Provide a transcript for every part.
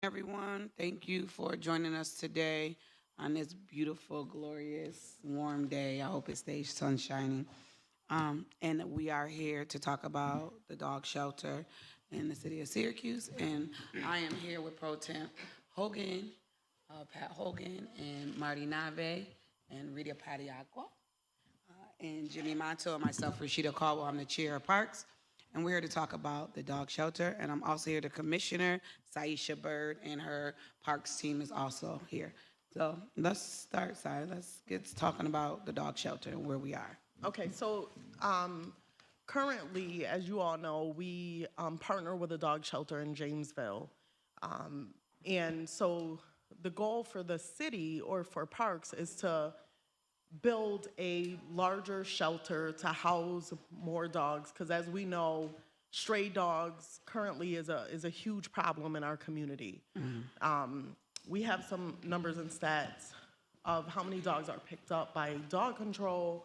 Everyone. Thank you for joining us today on this beautiful, glorious, warm day. I hope it stays sun shining. And we are here to talk about the dog shelter in the city of Syracuse. And I am here with Pro Temp Hogan, Pat Hogan, and Marty Nave, and Rita Padiagua, and Jimmy Mato, and myself, Rashida Caldwell. I'm the chair of Parks. And we're here to talk about the dog shelter. And I'm also here, the commissioner, Saisha Bird, and her parks team is also here. So let's start, Sai. Let's get talking about the dog shelter and where we are. Okay, so currently, as you all know, we partner with a dog shelter in Jamesville. And so the goal for the city or for parks is to build a larger shelter to house more dogs, because as we know, stray dogs currently is a huge problem in our community. We have some numbers and stats of how many dogs are picked up by dog control,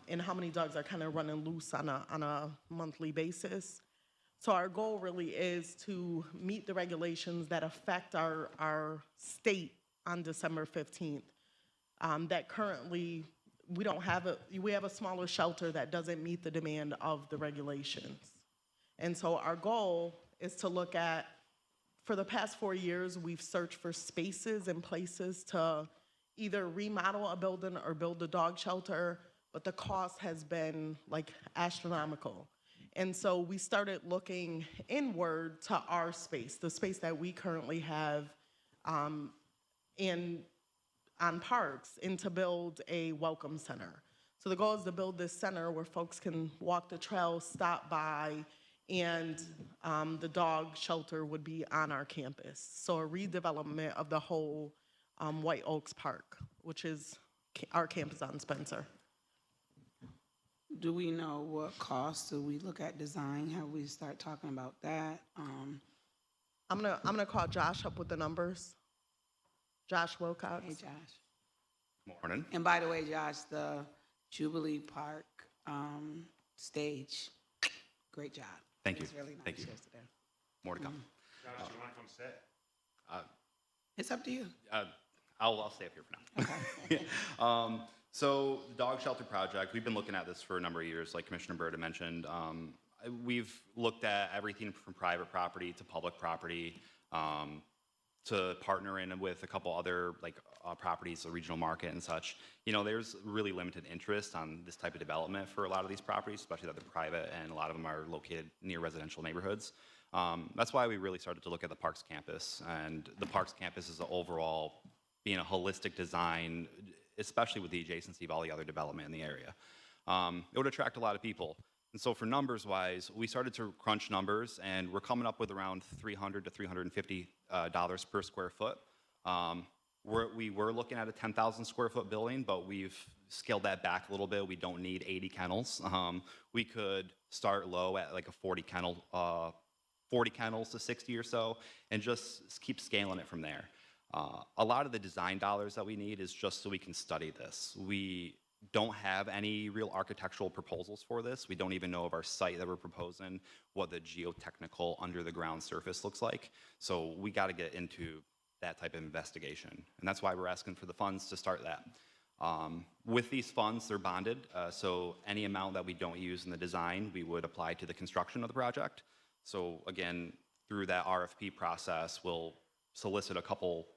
and how many dogs are kind of running loose on a monthly basis. So our goal really is to meet the regulations that affect our state on December 15th. That currently we have a smaller shelter that doesn't meet the demand of the regulations. And so our goal is to look at, for the past 4 years, we've searched for spaces and places to either remodel a building or build a dog shelter, but the cost has been like astronomical. And so we started looking inward to our space, the space that we currently have, in on parks, and to build a welcome center. So the goal is to build this center where folks can walk the trail, stop by, and the dog shelter would be on our campus. So a redevelopment of the whole White Oaks Park, which is our campus on Spencer. Do we know what costs? Do we look at design? How we start talking about that? I'm gonna call Josh up with the numbers. Josh Wilcox. Hey, Josh. Morning. And by the way, Josh, the Jubilee Park stage, great job. Thank It you. was really nice Thank you. yesterday. More to come. Josh, you want to come sit? It's up to you. I'll stay up here for now. Okay. So the dog shelter project, we've been looking at this for a number of years, like Commissioner Bird had mentioned. We've looked at everything from private property to public property, to partner in with a couple other properties, the regional market and such. You know, there's really limited interest on this type of development for a lot of these properties, especially that they're private, and a lot of them are located near residential neighborhoods. That's why we really started to look at the Parks campus, and the Parks campus is overall being a holistic design, especially with the adjacency of all the other development in the area. It would attract a lot of people. And so for numbers wise, we started to crunch numbers, and we're coming up with around $300 to $350 per square foot. We were looking at a 10,000 square foot building, but we've scaled that back a little bit. We don't need 80 kennels. We could start low at like a 40 kennels to 60 or so, and just keep scaling it from there. A lot of the design dollars that we need is just so we can study this. We don't have any real architectural proposals for this. We don't even know of our site that we're proposing, what the geotechnical under the ground surface looks like. So we got to get into that type of investigation. And that's why we're asking for the funds to start that. With these funds, they're bonded. So any amount that we don't use in the design, we would apply to the construction of the project. So again, through that RFP process, we'll solicit a couple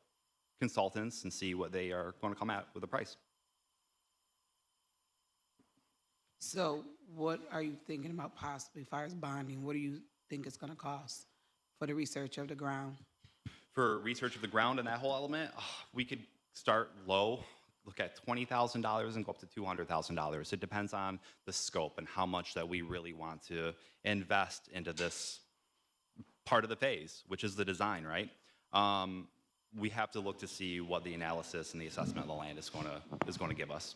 consultants and see what they are going to come at with a price. So what are you thinking about possibly as far as bonding? What do you think it's going to cost for the research of the ground? For research of the ground and that whole element, we could start low, look at $20,000 and go up to $200,000. It depends on the scope and how much that we really want to invest into this part of the phase, which is the design, right? We have to look to see what the analysis and the assessment of the land is going to give us.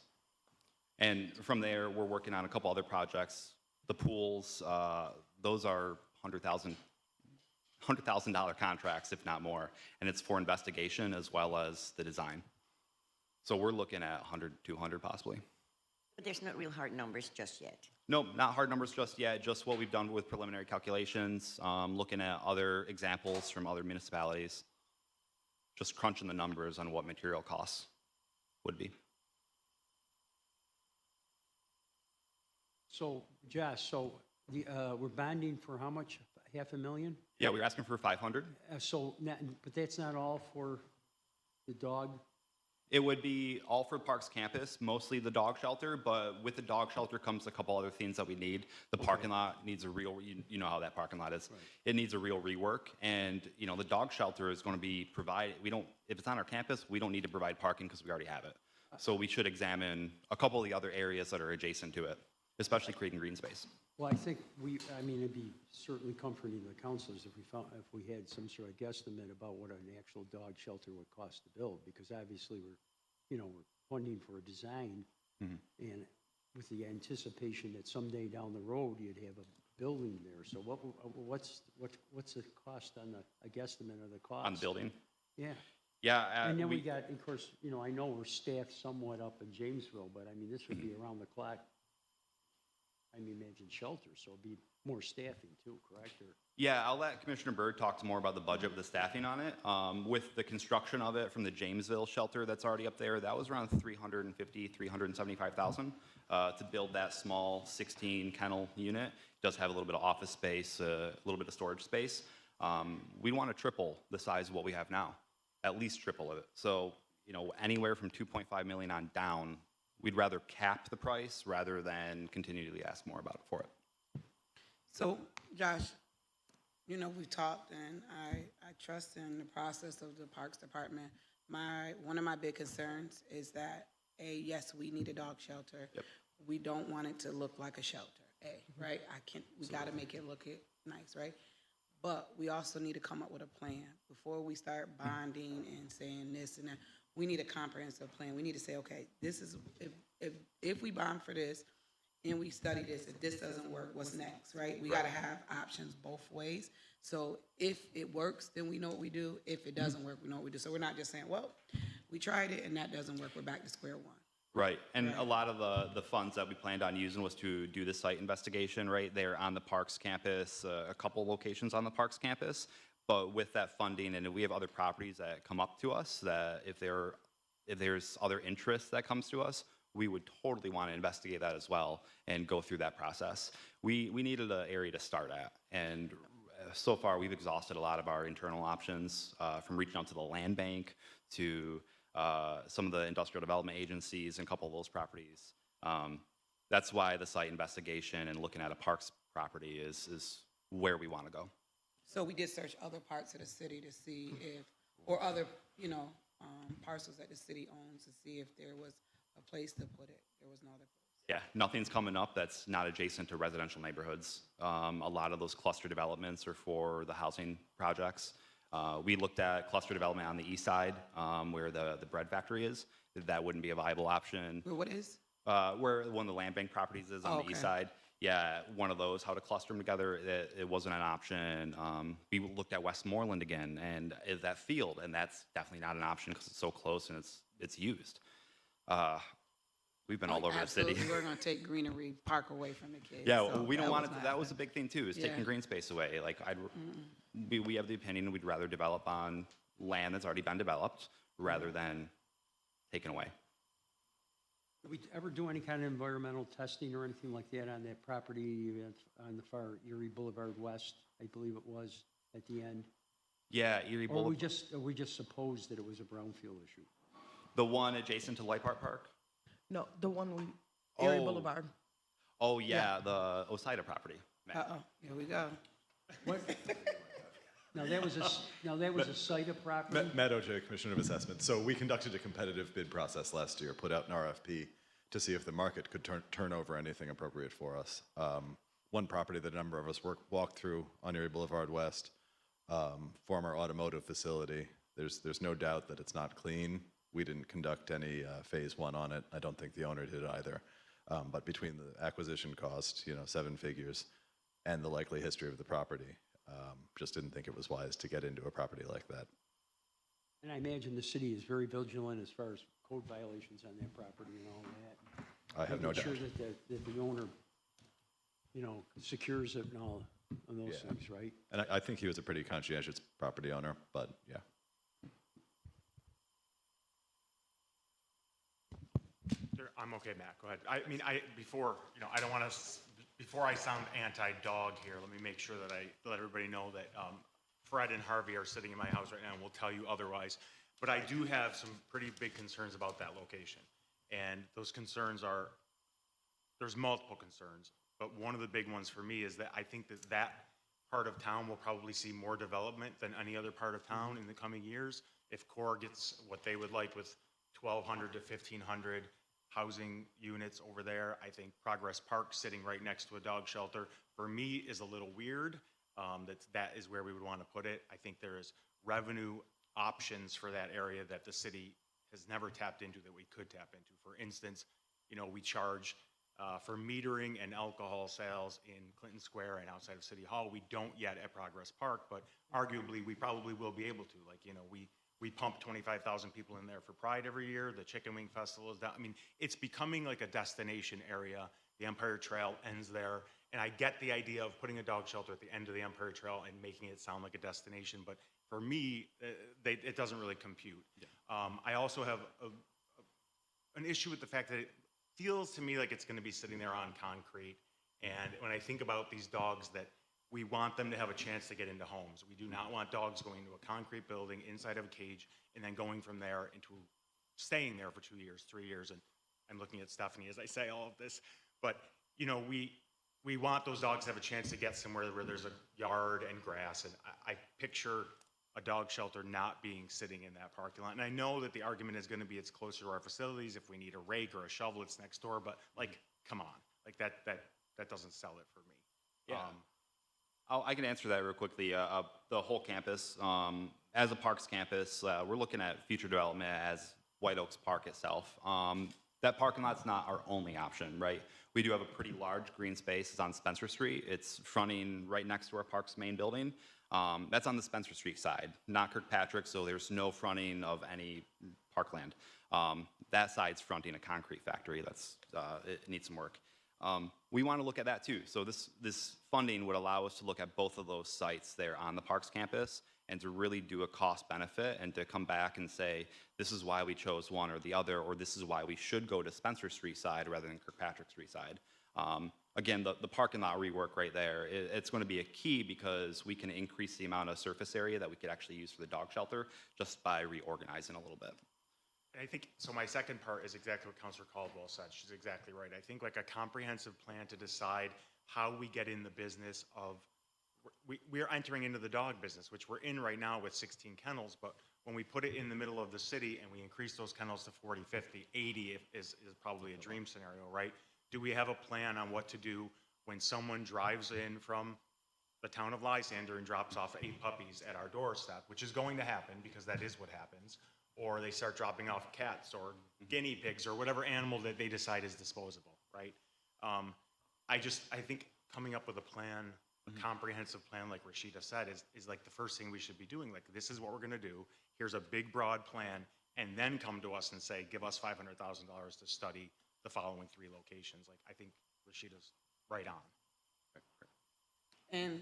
And from there, we're working on a couple other projects. The pools, those are $100,000 contracts, if not more, and it's for investigation as well as the design. So we're looking at 100, 200 possibly. But there's no real hard numbers just yet. Nope, not hard numbers just yet, just what we've done with preliminary calculations, looking at other examples from other municipalities, just crunching the numbers on what material costs would be. So, Josh, we're bonding for how much? $500,000? Yeah, we were asking for 500. But that's not all for the dog? It would be all for Parks campus, mostly the dog shelter, but with the dog shelter comes a couple other things that we need. The parking lot needs a real, you know how that parking lot is. Right. It needs a real rework, and you know the dog shelter is going to be provided. If it's on our campus, we don't need to provide parking because we already have it. So we should examine a couple of the other areas that are adjacent to it, especially creating green space. Well, I think it'd be certainly comforting to the counselors if we had some sort of guesstimate about what an actual dog shelter would cost to build, because obviously we're funding for a design, and with the anticipation that someday down the road you'd have a building there. So what's the cost on a guesstimate of the cost? On the building? Yeah. Yeah. And then we got, of course, I know we're staffed somewhat up in Jamesville, but I mean, this would be around the clock. I mean, imagine shelter, so it'd be more staffing too, correct? Yeah, I'll let Commissioner Byrd talk more about the budget with the staffing on it. With the construction of it from the Jamesville shelter that's already up there, that was around $375,000 to build that small 16 kennel unit. It does have a little bit of office space, a little bit of storage space. We want to triple the size of what we have now, at least triple it. So, anywhere from 2.5 million on down. We'd rather cap the price rather than continually ask more about it for it. So, Josh, we've talked, and I trust in the process of the Parks Department. One of my big concerns is that, yes, we need a dog shelter. Yep. We don't want it to look like a shelter, right? We got to make it look nice, right? But we also need to come up with a plan before we start bonding and saying this and that. We need a comprehensive plan. We need to say, okay, this is if we bond for this and we study this, if this doesn't work, what's next, right? We got to have options both ways. So if it works, then we know what we do. If it doesn't work, we know what we do. So we're not just saying, well, we tried it and that doesn't work. We're back to square one. Right, and a lot of the funds that we planned on using was to do the site investigation right there on the Parks campus, a couple locations on the Parks campus. But with that funding, and if we have other properties that come up to us, that if there's other interest that comes to us, we would totally want to investigate that as well and go through that process. We needed an area to start at, and so far we've exhausted a lot of our internal options, from reaching out to the land bank to some of the industrial development agencies and a couple of those properties. That's why the site investigation and looking at a parks property is where we want to go. So we did search other parts of the city to see or other, parcels that the city owns to see if there was a place to put it. There was no other place. Yeah, nothing's coming up that's not adjacent to residential neighborhoods. A lot of those cluster developments are for the housing projects. We looked at cluster development on the east side, where the bread factory is. That wouldn't be a viable option. Where what is? Where one of the land bank properties is on the east side. Yeah, one of those, how to cluster them together, it wasn't an option. We looked at Westmoreland again, and that field, and that's definitely not an option because it's so close and it's used. We've been all over the city. We're going to take Greenery Park away from the kids. Yeah, so we don't want it. That was a big thing too, is taking green space away. Like we have the opinion we'd rather develop on land that's already been developed rather than taken away. Did we ever do any kind of environmental testing or anything like that on that property on the far Erie Boulevard West, I believe it was, at the end? Yeah, Erie Or Boulevard. we just supposed that it was a brownfield issue? The one adjacent to Light Park? No, the one Erie Oh. Boulevard. Oh yeah, the Osaida property. Here we go. What? Now that was a site of property? Matt OJ, Commissioner of Assessment. So we conducted a competitive bid process last year, put out an RFP to see if the market could turn over anything appropriate for us. One property that a number of us walked through on Erie Boulevard West, former automotive facility. There's no doubt that it's not clean. We didn't conduct any phase one on it. I don't think the owner did either. But between the acquisition cost, 7 figures, and the likely history of the property, just didn't think it was wise to get into a property like that. And I imagine the city is very vigilant as far as code violations on that property and all that. I have no making doubt. sure that the owner, secures it and all, and those Yeah. things, right? And I think he was a pretty conscientious property owner, but yeah. I'm okay, Matt, go ahead. I mean, before, I don't want to, before I sound anti-dog here, let me make sure that I let everybody know that Fred and Harvey are sitting in my house right now and will tell you otherwise. But I do have some pretty big concerns about that location. And those concerns are, there's multiple concerns, but one of the big ones for me is that I think that that part of town will probably see more development than any other part of town in the coming years. If Core gets what they would like with 1,200 to 1,500 housing units over there, I think Progress Park sitting right next to a dog shelter, for me, is a little weird. That is where we would want to put it. I think there is revenue options for that area that the city has never tapped into that we could tap into. For instance, we charge for metering and alcohol sales in Clinton Square and outside of City Hall. We don't yet at Progress Park, but arguably we probably will be able to. Like, we pump 25,000 people in there for Pride every year. The Chicken Wing Festival is down. I mean, it's becoming like a destination area. The Empire Trail ends there. And I get the idea of putting a dog shelter at the end of the Empire Trail and making it sound like a destination. But for me, it doesn't really compute. Yeah. I also have an issue with the fact that it feels to me like it's going to be sitting there on concrete. And when I think about these dogs, that we want them to have a chance to get into homes. We do not want dogs going into a concrete building inside of a cage and then going from there into staying there for 2 years, 3 years. And I'm looking at Stephanie as I say all of this. But, we want those dogs to have a chance to get somewhere where there's a yard and grass. And I picture a dog shelter not being sitting in that parking lot. And I know that the argument is going to be it's closer to our facilities. If we need a rake or a shovel, it's next door. But, come on. That doesn't sell it for me. Yeah. I can answer that real quickly. The whole campus, as a parks campus, we're looking at future development as White Oaks Park itself. That parking lot's not our only option, right? We do have a pretty large green space. It's on Spencer Street. It's fronting right next to our park's main building. That's on the Spencer Street side, not Kirkpatrick, so there's no fronting of any parkland. That side's fronting a concrete factory. It needs some work. We want to look at that too. So this funding would allow us to look at both of those sites there on the Parks campus and to really do a cost benefit and to come back and say, this is why we chose one or the other, or this is why we should go to Spencer Street side rather than Kirkpatrick Street side. Again, the parking lot rework right there, it's going to be a key because we can increase the amount of surface area that we could actually use for the dog shelter just by reorganizing a little bit. I think, so my second part is exactly what Councilor Caldwell said. She's exactly right. I think like a comprehensive plan to decide how we get in the business of, we are entering into the dog business, which we're in right now with 16 kennels, but when we put it in the middle of the city and we increase those kennels to 40, 50, 80 is probably a dream scenario, right? Do we have a plan on what to do when someone drives in from the town of Lysander and drops off 8 puppies at our doorstep, which is going to happen because that is what happens, or they start dropping off cats or guinea pigs or whatever animal that they decide is disposable, right? I think coming up with a plan, a comprehensive plan, like Rashida said, is like the first thing we should be doing. Like, this is what we're gonna do. Here's a big, broad plan, and then come to us and say, give us $500,000 to study the following 3 locations. Like, I think Rashida's right on. And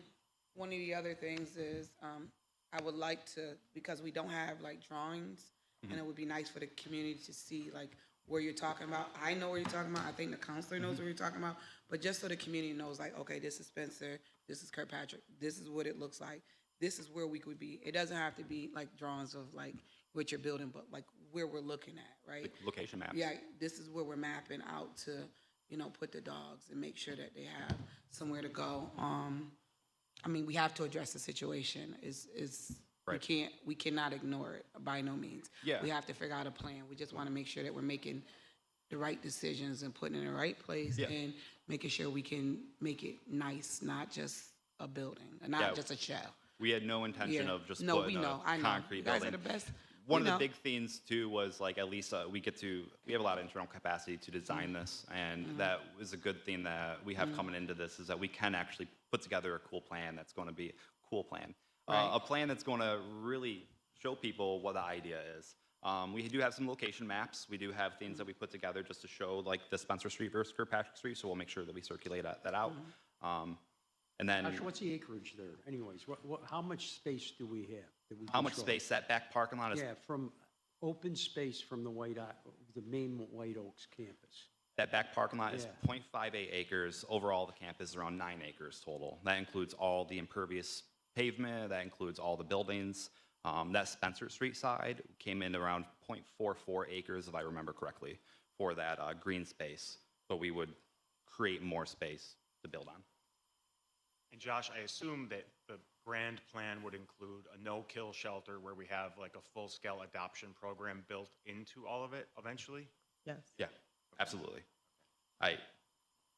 one of the other things is, I would like to, because we don't have like drawings, and it would be nice for the community to see like where you're talking about. I know where you're talking about. I think the counselor knows where you're talking about. But just so the community knows, like, okay, this is Spencer, this is Kirkpatrick, this is what it looks like. This is where we could be. It doesn't have to be like drawings of like what you're building, but like where we're looking at, right? Like location maps. Yeah, this is where we're mapping out to, put the dogs and make sure that they have somewhere to go. I mean, we have to address the situation. Right. We cannot ignore it by no means. Yeah. We have to figure out a plan. We just want to make sure that we're making the right decisions and putting it in the right place and making sure we can make it nice, not just a building, not just a shell. We had no intention of just no, putting we know. a I know. concrete You guys building. are the best. One We of the know. big themes too was like at least we have a lot of internal capacity to design this, and that is a good thing that we have coming into this is that we can actually put together a cool plan that's going to be a cool plan, Right. a plan that's going to really show people what the idea is. We do have some location maps. We do have things that we put together just to show like the Spencer Street versus Kirkpatrick Street, so we'll make sure that we circulate that out. And then Actually, what's the acreage there? Anyways, how much space do we have? that we how much control? space that back parking lot is? Yeah, from open space from the the main White Oaks campus. That back parking lot is Yeah. 0.58 acres. Overall, the campus is around 9 acres total. That includes all the impervious pavement. That includes all the buildings. That Spencer Street side came in around 0.44 acres, if I remember correctly, for that green space. But we would create more space to build on. And Josh, I assume that the grand plan would include a no-kill shelter where we have like a full-scale adoption program built into all of it eventually? Yes. Yeah, absolutely. I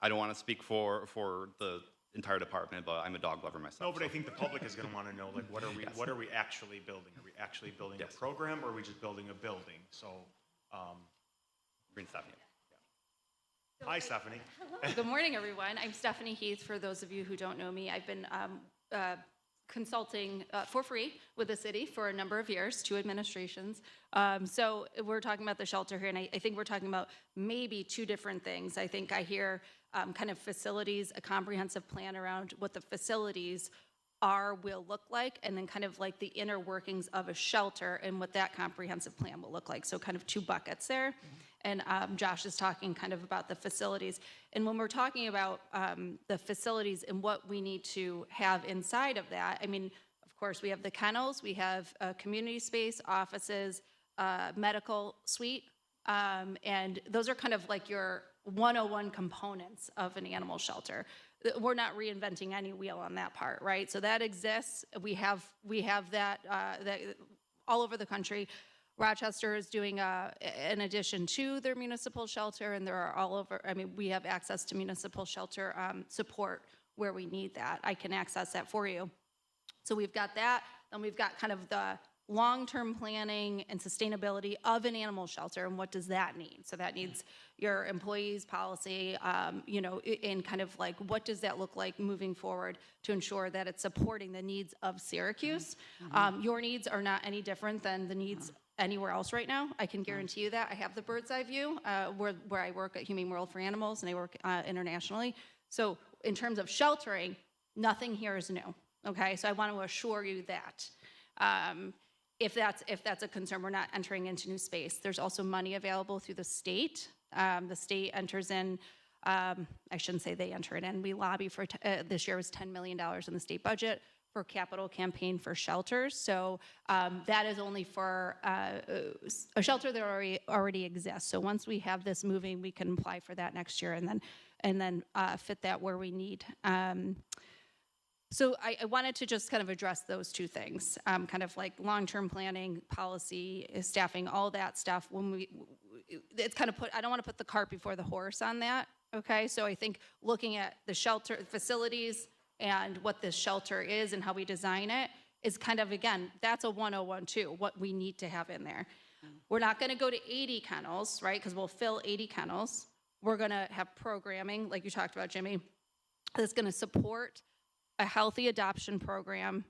don't want to speak for the entire department, but I'm a dog lover myself. No, but I so- think the public is going to want to know, like, what are we actually building? Are we actually building a Yes. program, or are we just building a building? So, Green stuff, yeah. hi, Stephanie. Good morning, everyone. I'm Stephanie Heath, for those of you who don't know me. I've been consulting for free with the city for a number of years, 2 administrations. So we're talking about the shelter here, and I think we're talking about maybe 2 different things. I think I hear kind of facilities, a comprehensive plan around what the facilities will look like, and then kind of like the inner workings of a shelter and what that comprehensive plan will look like. So kind of 2 buckets there. And Josh is talking kind of about the facilities. And when we're talking about the facilities and what we need to have inside of that, I mean, of course, we have the kennels, we have community space, offices, medical suite, and those are kind of like your 101 components of an animal shelter. We're not reinventing any wheel on that part, right? So that exists. We have that all over the country. Rochester is doing an addition to their municipal shelter, and there are all over, I mean, we have access to municipal shelter support where we need that. I can access that for you. So we've got that, then we've got kind of the long-term planning and sustainability of an animal shelter, and what does that need? So that needs your employees' policy, and kind of like, what does that look like moving forward to ensure that it's supporting the needs of Syracuse? Your needs are not any different than the needs anywhere else right now. I can guarantee you that. I have the bird's eye view where I work at Humane World for Animals, and I work internationally. So in terms of sheltering, nothing here is new. Okay, so I want to assure you that. If that's a concern, we're not entering into new space. There's also money available through the state. The state enters in, I shouldn't say they enter it in, we lobby for, this year was $10 million in the state budget for capital campaign for shelters. So that is only for a shelter that already exists. So once we have this moving, we can apply for that next year and then fit that where we need. So I wanted to just kind of address those 2 things, kind of like long-term planning, policy, staffing, all that stuff. It's kind of I don't want to put the cart before the horse on that, okay? So I think looking at the shelter facilities and what this shelter is and how we design it is kind of, again, that's a 101 too, what we need to have in there. We're not going to go to 80 kennels, right? Because we'll fill 80 kennels. We're going to have programming, like you talked about, Jimmy, that's going to support a healthy adoption program,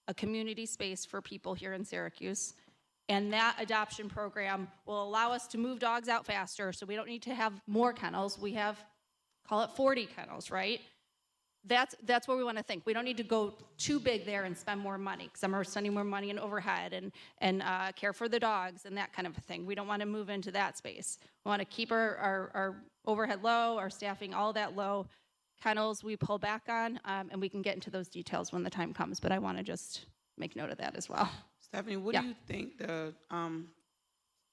a community space for people here in Syracuse. And that adoption program will allow us to move dogs out faster, so we don't need to have more kennels. We have, call it 40 kennels, right? That's where we want to think. We don't need to go too big there and spend more money, because I'm spending more money in overhead and care for the dogs and that kind of a thing. We don't want to move into that space. We want to keep our overhead low, our staffing, all that low. Kennels we pull back on, and we can get into those details when the time comes, but I want to just make note of that as well. Stephanie, what do you think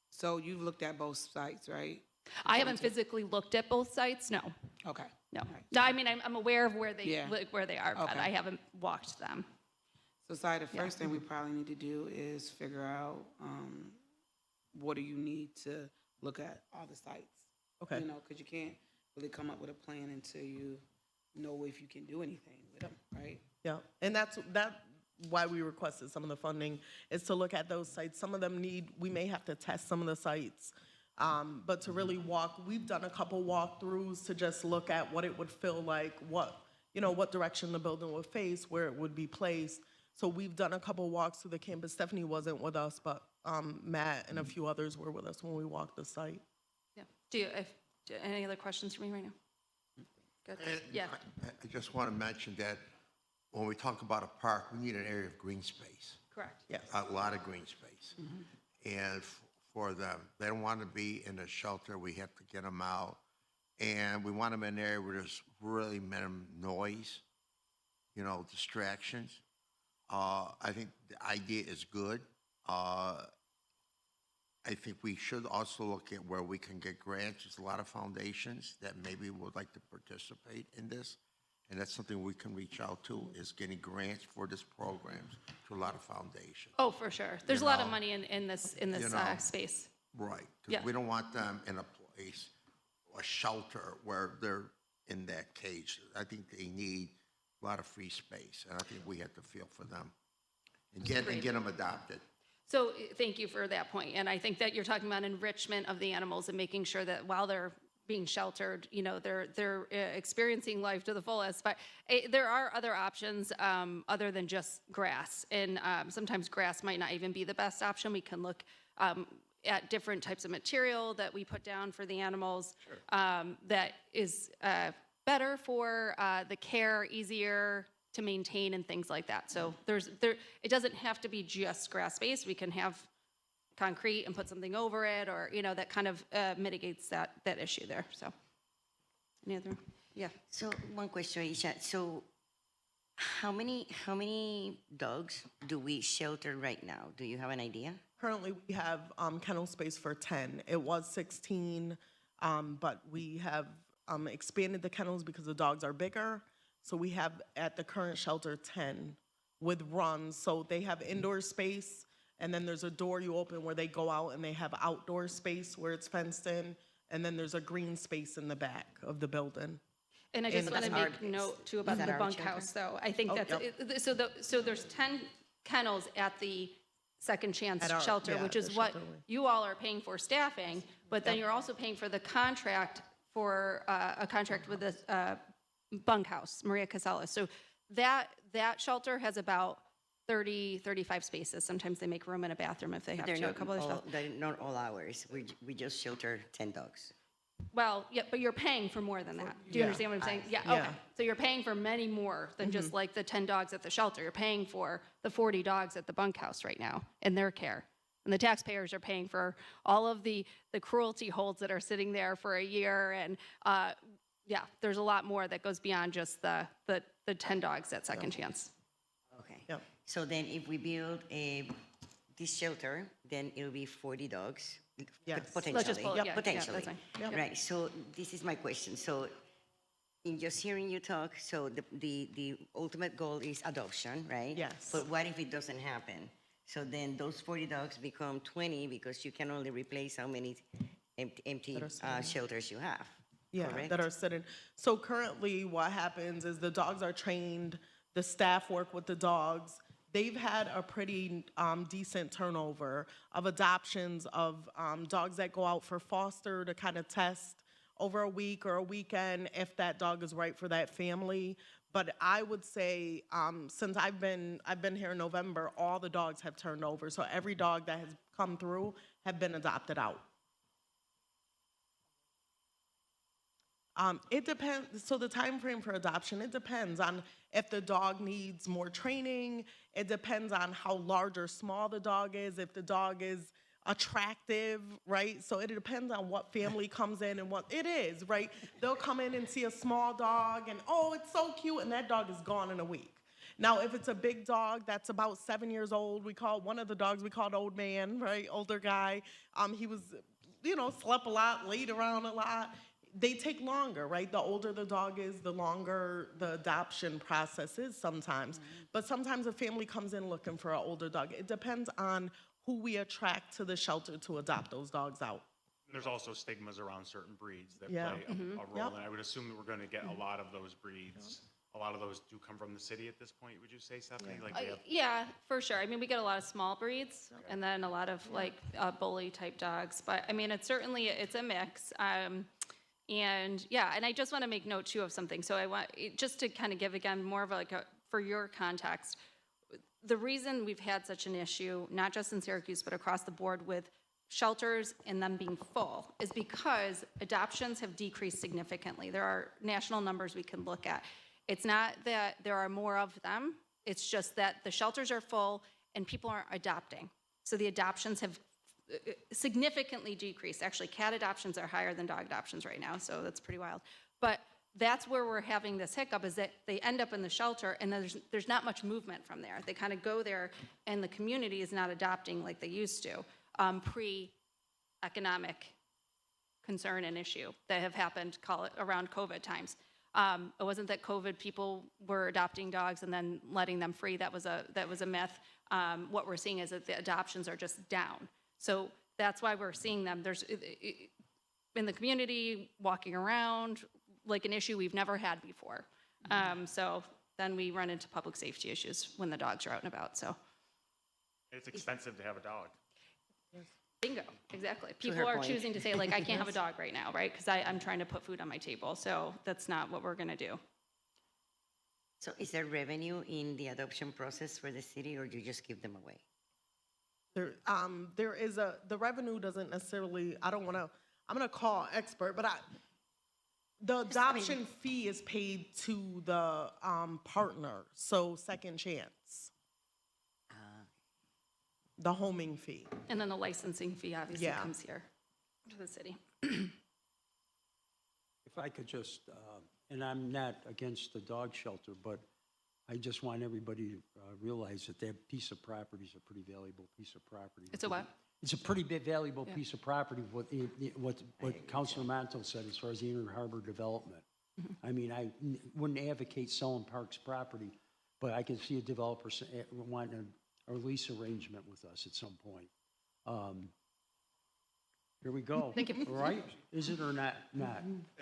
so you've looked at both sites, right? I haven't physically looked at both sites, no. Okay. No. All right. No, I mean, I'm aware of where they Yeah. where they are, but Okay. I haven't walked them. So, Sai, the first thing we probably need to do is figure out what do you need to look at all the sites. Okay. You know, because you can't really come up with a plan until you know if you can do anything with them, right? Yeah, and that's why we requested some of the funding, is to look at those sites. Some of them we may have to test some of the sites, but to really we've done a couple walkthroughs to just look at what it would feel like, what direction the building would face, where it would be placed. So we've done a couple walks through the campus. Stephanie wasn't with us, but Matt and a few others were with us when we walked the site. Yeah. Any other questions for me right now? Good. And Yeah. I just want to mention that when we talk about a park, we need an area of green space, Correct. Yes. a lot of green space. And for them, they don't want to be in a shelter, we have to get them out. And we want them in an area where there's really minimum noise, distractions. I think the idea is good. I think we should also look at where we can get grants. There's a lot of foundations that maybe would like to participate in this. And that's something we can reach out to, is getting grants for this programs to a lot of foundations. Oh, for sure. There's a lot of know, money in this space. Right, Yeah. because we don't want them in a place, a shelter where they're in that cage. I think they need a lot of free space, and I think we have to feel for them and get them adopted. So thank you for that point. And I think that you're talking about enrichment of the animals and making sure that while they're being sheltered, they're experiencing life to the fullest. But there are other options other than just grass. And sometimes grass might not even be the best option. We can look at different types of material that we put down for the animals that is better for the care, easier to maintain and things like that. So it doesn't have to be just grass space. We can have concrete and put something over it, or that kind of mitigates that issue there. So, any other? Yeah. So one question, Isha. So how many dogs do we shelter right now? Do you have an idea? Currently, we have kennel space for 10. It was 16, but we have expanded the kennels because the dogs are bigger. So we have, at the current shelter, 10 with runs. So they have indoor space, and then there's a door you open where they go out, and they have outdoor space where it's fenced in, and then there's a green space in the back of the building. And I just And want to that's make note too about that the our bunkhouse, though. I think that's so there's 10 kennels at the Second Chance At our- shelter, yeah, which the is what shelter. you all are paying for staffing, but then you're also paying for the contract for a contract with the bunkhouse, Maria Casella. So that shelter has about 30, 35 spaces. Sometimes they make room in a bathroom if they have to. A couple of stuff. They're not all hours. We just shelter 10 dogs. Well, yeah, but you're paying for more than that. Do you understand what I'm saying? Yeah, Yeah. okay. So you're paying for many more than just like the 10 dogs at the shelter. You're paying for the 40 dogs at the bunkhouse right now in their care. And the taxpayers are paying for all of the cruelty holds that are sitting there for a year. And yeah, there's a lot more that goes beyond just the 10 dogs at Second Chance. Okay. Yep. So then if we build this shelter, then it'll be 40 dogs. Yes. Potentially. Let's just pull it, yeah, Potentially. that's fine. Yep. Right. So this is my question. So in just hearing you talk, so the ultimate goal is adoption, right? Yes. But what if it doesn't happen? So then those 40 dogs become 20 because you can only replace how many empty shelters you have. Yeah, correct? that are sitting. So currently what happens is the dogs are trained, the staff work with the dogs. They've had a pretty decent turnover of adoptions of dogs that go out for foster to kind of test over a week or a weekend if that dog is right for that family. But I would say since I've been here in November, all the dogs have turned over. So every dog that has come through have been adopted out. It depends. So the time frame for adoption, it depends on if the dog needs more training. It depends on how large or small the dog is, if the dog is attractive, right? So it depends on what family comes in and what it is, right? They'll come in and see a small dog and, oh, it's so cute, and that dog is gone in a week. Now, if it's a big dog that's about 7 years old, we call one of the dogs, we called Old Man, right? Older guy. He was, slept a lot, laid around a lot. They take longer, right? The older the dog is, the longer the adoption process is sometimes. But sometimes a family comes in looking for an older dog. It depends on who we attract to the shelter to adopt those dogs out. There's also stigmas around certain breeds that Yeah. play a role, Yep. and I would assume that we're going to get a lot of those breeds. A lot of those do come from the city at this point, would you say, Stephanie? Like we have Yeah, for sure. I mean, we get a lot of small breeds and then a lot of like bully type dogs. But I mean, it's a mix. And yeah, and I just want to make note too of something. So I want just to kind of give again more of for your context. the reason we've had such an issue, not just in Syracuse, but across the board with shelters and them being full, is because adoptions have decreased significantly. There are national numbers we can look at. It's not that there are more of them, it's just that the shelters are full and people aren't adopting. So the adoptions have significantly decreased. Actually, cat adoptions are higher than dog adoptions right now, so that's pretty wild. But that's where we're having this hiccup, is that they end up in the shelter and there's not much movement from there. They kind of go there and the community is not adopting like they used to, pre-economic concern and issue that have happened, call it, around COVID times. It wasn't that COVID people were adopting dogs and then letting them free. That was a myth. What we're seeing is that the adoptions are just down. So that's why we're seeing them. There's in the community, walking around, like an issue we've never had before. So then we run into public safety issues when the dogs are out and about, so. It's expensive to have a dog. Bingo, exactly. her People are point. choosing to say, like, I can't have a dog right now, right? Because I'm trying to put food on my table, so that's not what we're gonna do. So is there revenue in the adoption process for the city, or do you just give them away? There is the revenue doesn't necessarily, I'm gonna call expert, but the adoption fee is paid to the partner, so second chance. The homing fee. And then the licensing fee obviously Yeah. comes here to the city. If I could just, and I'm not against the dog shelter, but I just want everybody to realize that that piece of property is a pretty valuable piece of property. It's a what? It's a pretty big valuable piece of property, what Councilor Montel said as far as the Inner Harbor development. I mean, I wouldn't advocate selling Parks property, but I can see a developer wanting a lease arrangement with us at some point. Here we go. Thank you. All right? Is it or not,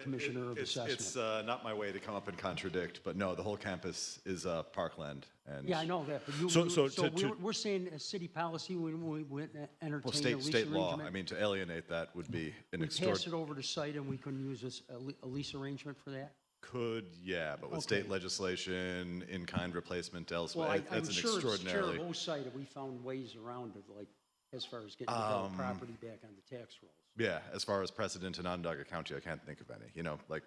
Commissioner of Assessment? It's not my way to come up and contradict, but no, the whole campus is parkland. And Yeah, I know that, but we're saying a city policy, when we entertain well, a lease state law. arrangement, I mean, to alienate that would be an we pass extraordinary. it over to site and we can use a lease arrangement for that? Could, yeah, but with state legislation, in-kind replacement Well, elsewhere, I'm that's an sure it's extraordinarily. chair of OSIT, we found ways around it, like, as far as getting developed property back on the tax rolls. Yeah, as far as precedent in Onondaga County, I can't think of any. You know, like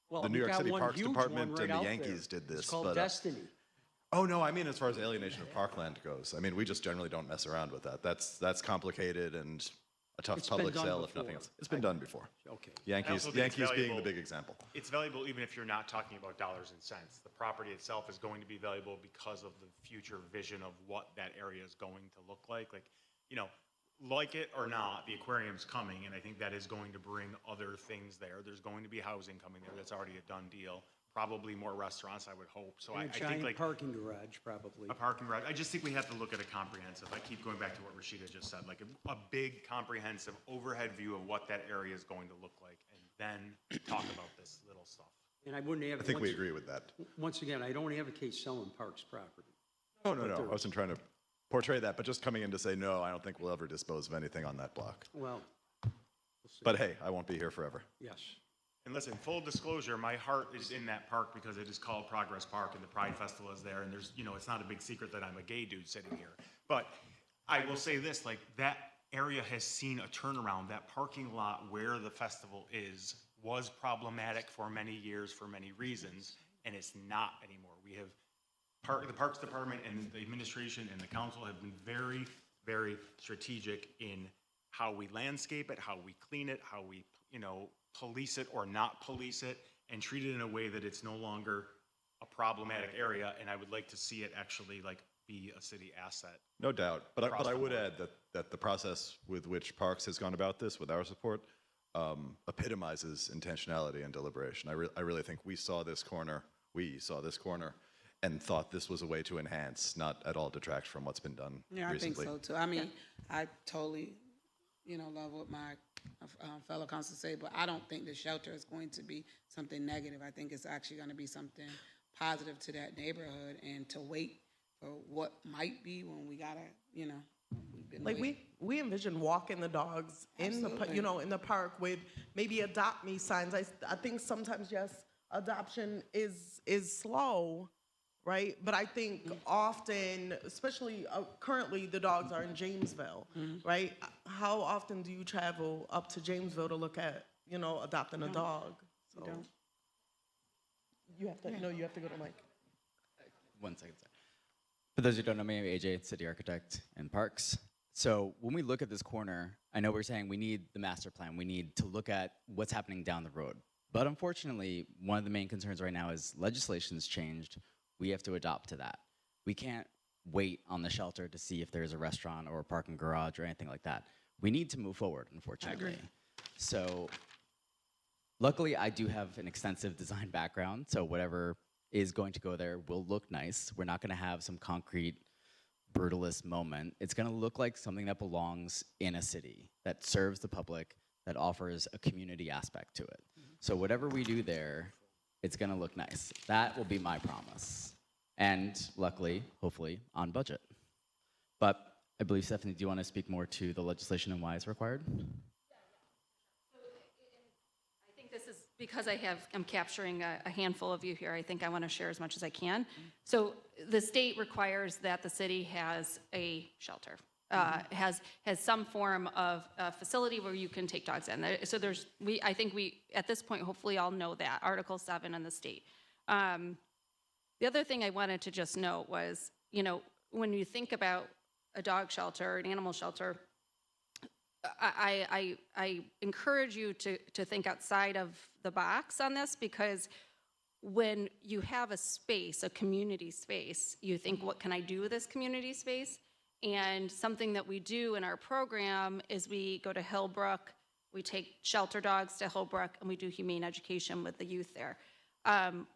Well, the New we York got City one Parks huge Department one right and the out Yankees there. did this. It's called but, Destiny. oh no, I mean as far as alienation of parkland goes, I mean we just generally don't mess around with that. That's complicated and a tough It's been public done sale if nothing before. else. It's been done before. Okay. Yankees also think it's being the valuable. big example. It's valuable even if you're not talking about dollars and cents. The property itself is going to be valuable because of the future vision of what that area is going to look like. Like, you know, like it or not, the aquarium's coming, and I think that is going to bring other things there. There's going to be housing coming there. That's already a done deal. Probably more restaurants, I would hope. So And I a think giant like parking garage, probably. a parking garage. I just think we have to look at a comprehensive. I keep going back to what Rashida just said, like a big comprehensive overhead view of what that area is going to look like, and then talk about this little stuff. And I wouldn't have. I think we agree with that. Once again, I don't advocate selling Parks property. No, I wasn't trying to portray that, but just coming in to say no, I don't think we'll ever dispose of anything on that block. Well, But hey, I won't be here forever. yes. And listen, full disclosure, my heart is in that park because it is called Progress Park and the Pride Festival is there. And there's, you know, it's not a big secret that I'm a gay dude sitting here. But I will say this, like that area has seen a turnaround. That parking lot where the festival is was problematic for many years for many reasons, and it's not anymore. We have the Parks Department and the administration and the council have been very, very strategic in how we landscape it, how we clean it, how we, you know, police it or not police it, and treat it in a way that it's no longer a problematic area. And I would like to see it actually like be a city asset. No doubt, but Across I the would board. add that the process with which Parks has gone about this, with our support, epitomizes intentionality and deliberation. I really think we saw this corner, and thought this was a way to enhance, not at all detract from what's been done Yeah, I think recently. so too. I mean, I totally, love what my fellow council say, but I don't think the shelter is going to be something negative. I think it's actually going to be something positive to that neighborhood, and to wait for what might be when we gotta, we've been Like waiting. we envision walking the dogs in the, Absolutely. in the park with maybe adopt me signs. I think sometimes, yes, adoption is slow, right? But I think often, especially currently, the dogs are in Jamesville, right? How often do you travel up to Jamesville to look at, adopting a dog? So don't. you have to, no, you have to go to Mike. 1 second, sorry. For those who don't know me, I'm AJ, city architect in parks. So when we look at this corner, I know we're saying we need the master plan. We need to look at what's happening down the road. But unfortunately, one of the main concerns right now is legislation's changed. We have to adopt to that. We can't wait on the shelter to see if there's a restaurant or a parking garage or anything like that. We need to move forward, unfortunately. So luckily, I do have an extensive design background, so whatever is going to go there will look nice. We're not gonna have some concrete brutalist moment. It's gonna look like something that belongs in a city, that serves the public, that offers a community aspect to it. So whatever we do there, it's gonna look nice. That will be my promise. And luckily, hopefully, on budget. But I believe, Stephanie, do you wanna speak more to the legislation and why it's required? I think this is because I'm capturing a handful of you here. I think I want to share as much as I can. So the state requires that the city has a shelter, has some form of facility where you can take dogs in. So I think we at this point hopefully all know that Article 7 in the state. The other thing I wanted to just note was, when you think about a dog shelter, an animal shelter, I encourage you to think outside of the box on this, because when you have a space, a community space, you think, what can I do with this community space? And something that we do in our program is we go to Hillbrook, we take shelter dogs to Hillbrook, and we do humane education with the youth there.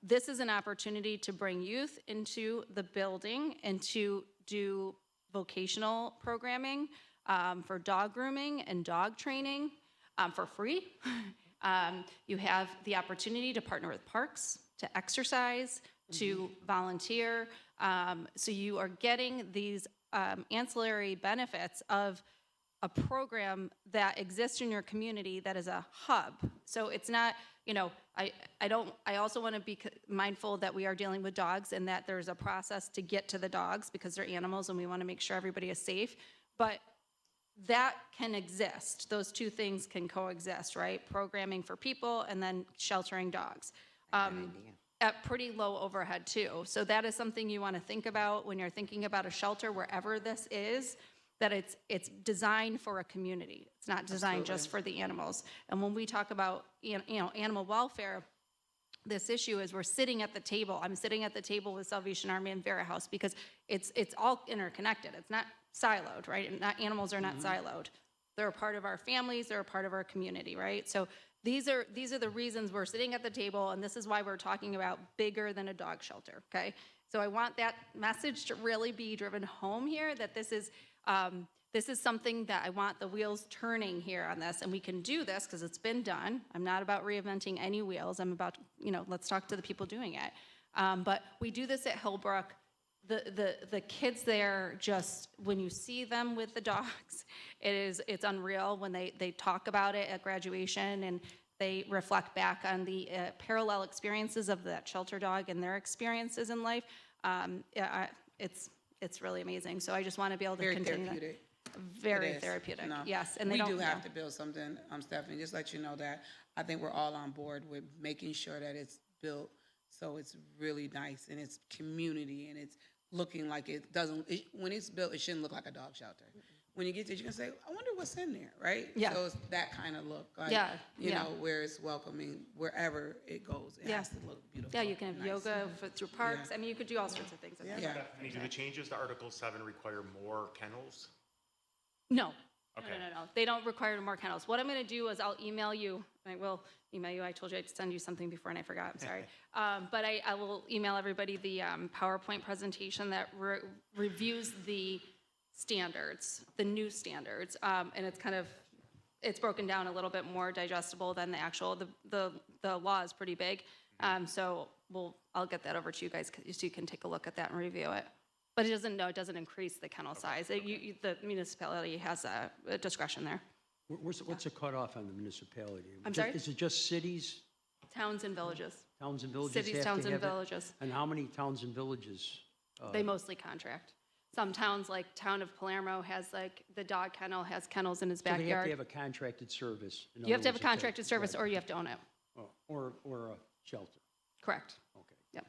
This is an opportunity to bring youth into the building and to do vocational programming for dog grooming and dog training for free. You have the opportunity to partner with parks, to exercise, to volunteer. So you are getting these ancillary benefits of a program that exists in your community that is a hub. So it's not, I also want to be mindful that we are dealing with dogs and that there's a process to get to the dogs because they're animals and we want to make sure everybody is safe. But that can exist. Those two things can coexist, right? Programming for people and then sheltering dogs. At pretty low overhead too. So that is something you want to think about when you're thinking about a shelter, wherever this is, that it's designed for a community. It's not designed just for the animals. And when we talk about animal welfare, this issue is we're sitting at the table. I'm sitting at the table with Salvation Army and Vera House because it's all interconnected. It's not siloed, right? And animals are not siloed. They're a part of our families. They're a part of our community, right? So these are the reasons we're sitting at the table, and this is why we're talking about bigger than a dog shelter, okay? So I want that message to really be driven home here, that this is something that I want the wheels turning here on this, and we can do this because it's been done. I'm not about reinventing any wheels. I'm about, let's talk to the people doing it. But we do this at Hillbrook. The kids there, just when you see them with the dogs, it's unreal when they talk about it at graduation and they reflect back on the parallel experiences of that shelter dog and their experiences in life. It's really amazing. So I just want to be able to Very continue therapeutic. that. Very It is, therapeutic. no. Yes, and we they do don't have to build something, Stephanie. Just let you know that I think we're all on board with making sure that it's built so it's really nice and it's community and it's looking like it doesn't. When it's built, it shouldn't look like a dog shelter. When you get there, you can say, "I wonder what's in there," right? Yeah. So it's that kind of look, like, you know, where it's welcoming wherever it goes. It has to look beautiful. Yeah, you can have nice. yoga through parks. I mean, you could do all sorts of things. Yeah. Stephanie, do the changes to Article 7 require more kennels? No. Okay. No. They don't require more kennels. What I'm going to do is I'll email you. I will email you. I told you I'd send you something before and I forgot. I'm sorry. But I will email everybody the PowerPoint presentation that reviews the standards, the new standards. And it's broken down a little bit more digestible than the actual, the law is pretty big. So I'll get that over to you guys so you can take a look at that and review it. But it doesn't increase the kennel size. The municipality has a discretion there. What's the cutoff on the municipality? I'm sorry? Is it just cities? Towns and villages. Towns and villages Cities, have to towns, and have it? villages. And how many towns and villages? They mostly contract. Some towns, like town of Palermo, has like the dog kennel, has kennels in his So they have to backyard. have a contracted service. In You have other to have a words, if they- contracted service, right. or you have to own it. Or a shelter, Correct. okay. Yep.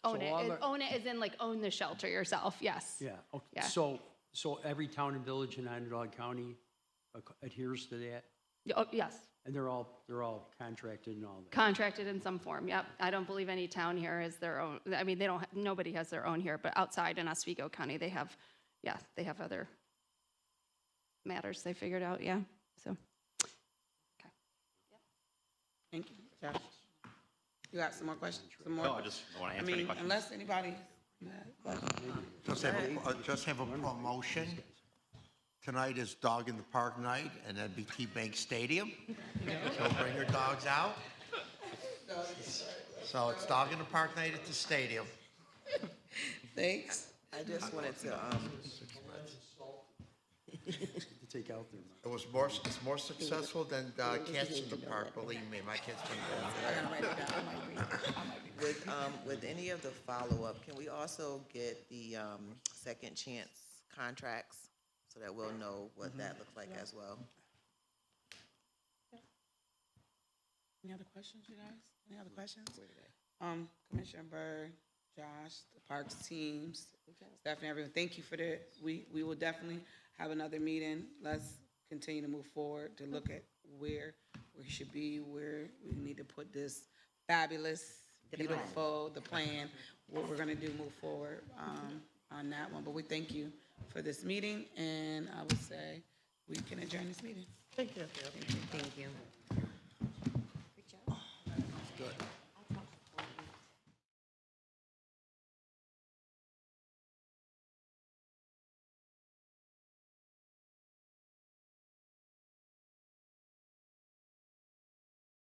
So Own all it. the- Own it as in like own the shelter yourself. Yes. Yeah, okay. Yeah. So every town and village in Onondaga County adheres to that? Oh, yes. And they're all contracted and all that? Contracted in some form. Yep. I don't believe any town here has their own. I mean, nobody has their own here, but outside in Oswego County, they have other matters they figured out. Yeah. So. Thank you. Josh? You got some more questions? Some more? No, I just want to answer any questions. Unless anybody. Just have a promotion. Tonight is Dog in the Park night, and that'd be T-Bank Stadium. So bring your dogs out. So it's Dog in the Park night at the stadium. Thanks. I just wanted to, To take out their money. It's more successful than Cats in the Park, believe me, my kids been I gotta write it down. I might read it. with any of the follow-up, can we also get the second chance contracts so that we'll know what that looks like as well? Any other questions, you guys? Any other questions? Commissioner Byrd, Josh, the Parks teams, Stephanie, everyone, thank you for that. We will definitely have another meeting. Let's continue to move forward to look at where we should be, where we need to put this fabulous, beautiful, the plan, what we're gonna do, move forward on that one. But we thank you for this meeting, and I would say we can adjourn this meeting. Thank you. Thank you.